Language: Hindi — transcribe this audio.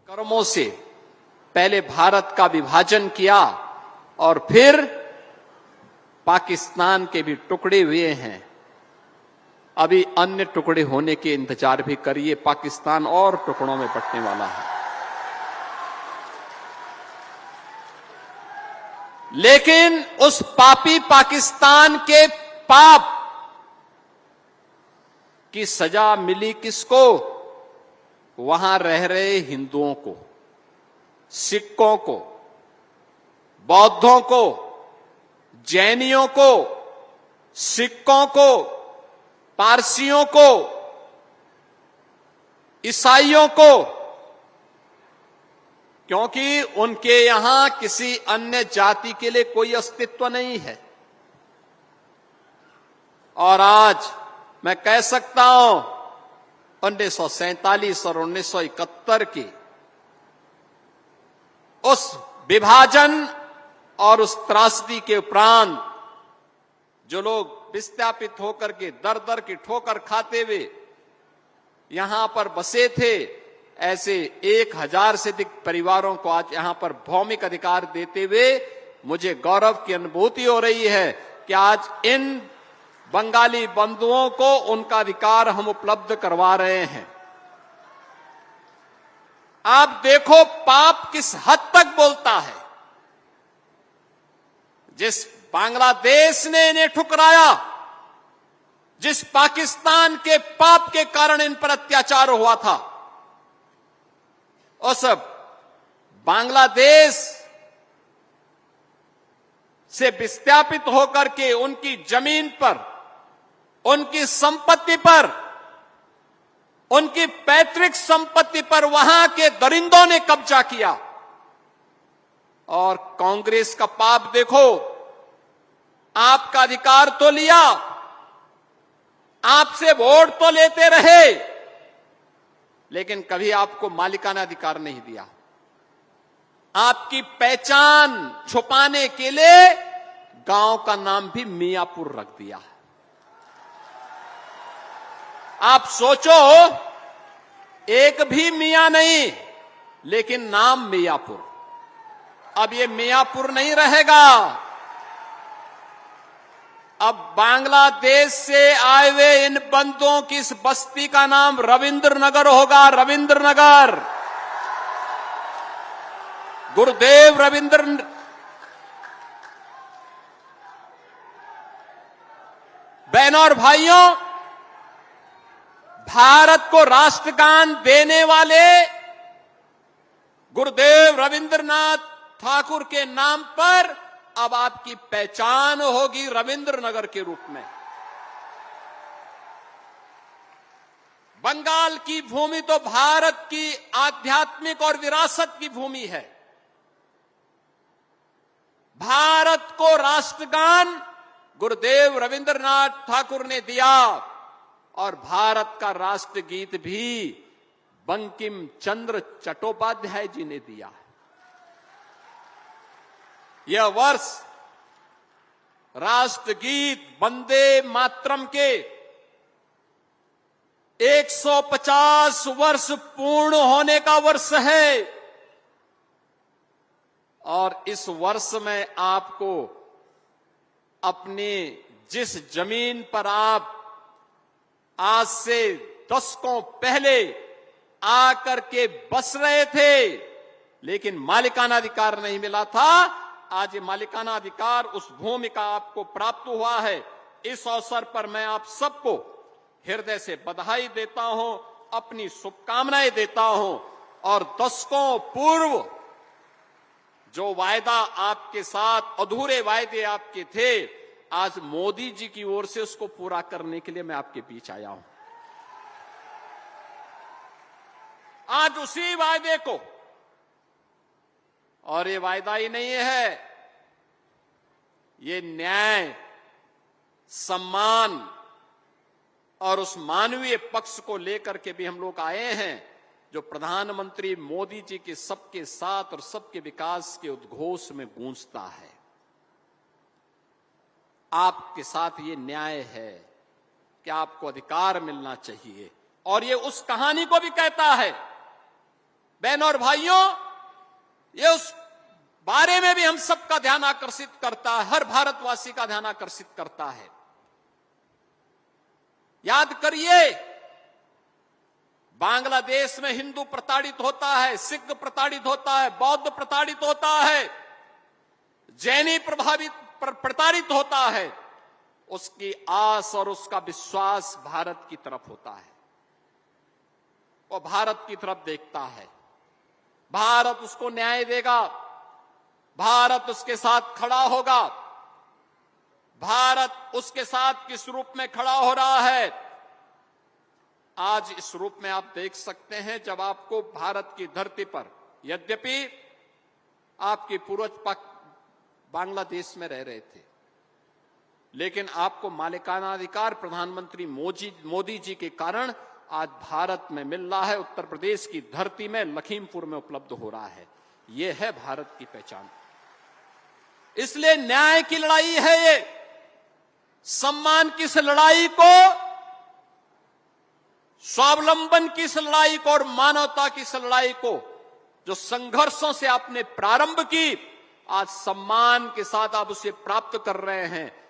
कर्मों से पहले भारत का विभाजन किया और फिर पाकिस्तान के भी टुकड़े हुए हैं। अभी अन्य टुकड़े होने के इंतजार भी करिए, पाकिस्तान और टुकड़ों में बंटने वाला है। लेकिन उस पापी पाकिस्तान के पाप की सजा मिली किसको? वहां रह रहे हिंदुओं को, सिखों को, बौद्धों को, जैनियों को, सिखों को, पारसियों को, ईसाइयों को, क्योंकि उनके यहां किसी अन्य जाति के लिए कोई अस्तित्व नहीं है। और आज मैं कह सकता हूं 1947 और 1971 की उस विभाजन और उस त्रासदी के उपरांत जो लोग विस्थापित होकर के दर दर की ठोकर खाते हुए यहां पर बसे थे, ऐसे 1000 से अधिक परिवारों को आज यहां पर भौमिक अधिकार देते हुए मुझे गौरव की अनुभूति हो रही है कि आज इन बंगाली बंधुओं को उनका अधिकार हम उपलब्ध करवा रहे हैं। आप देखो पाप किस हद तक बोलता है। जिस बांग्लादेश ने इन्हें ठुकराया, जिस पाकिस्तान के पाप के कारण इन पर अत्याचार हुआ था, उस बांग्लादेश से विस्थापित होकर के उनकी जमीन पर, उनकी संपत्ति पर, उनकी पैतृक संपत्ति पर वहां के दरिंदों ने कब्जा किया। और कांग्रेस का पाप देखो, आपका अधिकार तो लिया, आपसे वोट तो लेते रहे, लेकिन कभी आपको मालिकाना अधिकार नहीं दिया। आपकी पहचान छुपाने के लिए गांव का नाम भी मियापुर रख दिया। आप सोचो, एक भी मियां नहीं, लेकिन नाम मियापुर। अब ये मियापुर नहीं रहेगा। अब बांग्लादेश से आए हुए इन बंदों की इस बस्ती का नाम रविंद्र नगर होगा। रविंद्र नगर, गुरुदेव रविंद्र। बहनों और भाइयों, भारत को राष्ट्रगान देने वाले गुरुदेव रविंद्रनाथ ठाकुर के नाम पर अब आपकी पहचान होगी रविंद्र नगर के रूप में। बंगाल की भूमि तो भारत की आध्यात्मिक और विरासत की भूमि है। भारत को राष्ट्रगान गुरुदेव रविंद्रनाथ ठाकुर ने दिया और भारत का राष्ट्रगीत भी बंकिम चंद्र चट्टोपाध्याय जी ने दिया। यह वर्ष राष्ट्रगीत वंदे मातरम के 150 वर्ष पूर्ण होने का वर्ष है। और इस वर्ष में आपको अपने जिस जमीन पर आप आज से दशकों पहले आकर के बस रहे थे, लेकिन मालिकाना अधिकार नहीं मिला था, आज ये मालिकाना अधिकार, उस भूमि का आपको प्राप्त हुआ है। इस अवसर पर मैं आप सबको हृदय से बधाई देता हूं, अपनी शुभकामनाएं देता हूं। और दशकों पूर्व जो वायदा आपके साथ, अधूरे वायदे आपके थे, आज मोदी जी की ओर से उसको पूरा करने के लिए मैं आपके बीच आया हूं। आज उसी वायदे को, और ये वायदा ही नहीं है, ये न्याय, सम्मान और उस मानवीय पक्ष को लेकर के भी हम लोग आए हैं जो प्रधानमंत्री मोदी जी के सबके साथ और सबके विकास के उद्घोष में गूंजता है। आपके साथ ये न्याय है कि आपको अधिकार मिलना चाहिए। और ये उस कहानी को भी कहता है बहनों और भाइयों, ये उस बारे में भी हम सबका ध्यान आकर्षित करता है, हर भारतवासी का ध्यान आकर्षित करता है। याद करिए, बांग्लादेश में हिंदू प्रताड़ित होता है, सिख प्रताड़ित होता है, बौद्ध प्रताड़ित होता है, जैनी प्रताड़ित होता है। उसकी आस और उसका विश्वास भारत की तरफ होता है, वो भारत की तरफ देखता है। भारत उसको न्याय देगा, भारत उसके साथ खड़ा होगा। भारत उसके साथ किस रूप में खड़ा हो रहा है, आज इस रूप में आप देख सकते हैं। जब आपको भारत की धरती पर, यद्यपि आपके पूर्वज बांग्लादेश में रह रहे थे, लेकिन आपको मालिकाना अधिकार प्रधानमंत्री मोदी जी के कारण आज भारत में मिल रहा है। उत्तर प्रदेश की धरती में, लखीमपुर में उपलब्ध हो रहा है। यह है भारत की पहचान। इसलिए न्याय की लड़ाई है ये। सम्मान की इस लड़ाई को, स्वावलंबन की इस लड़ाई को और मानवता की इस लड़ाई को, जो संघर्षों से आपने प्रारंभ की, आज सम्मान के साथ आप उसे प्राप्त कर रहे हैं।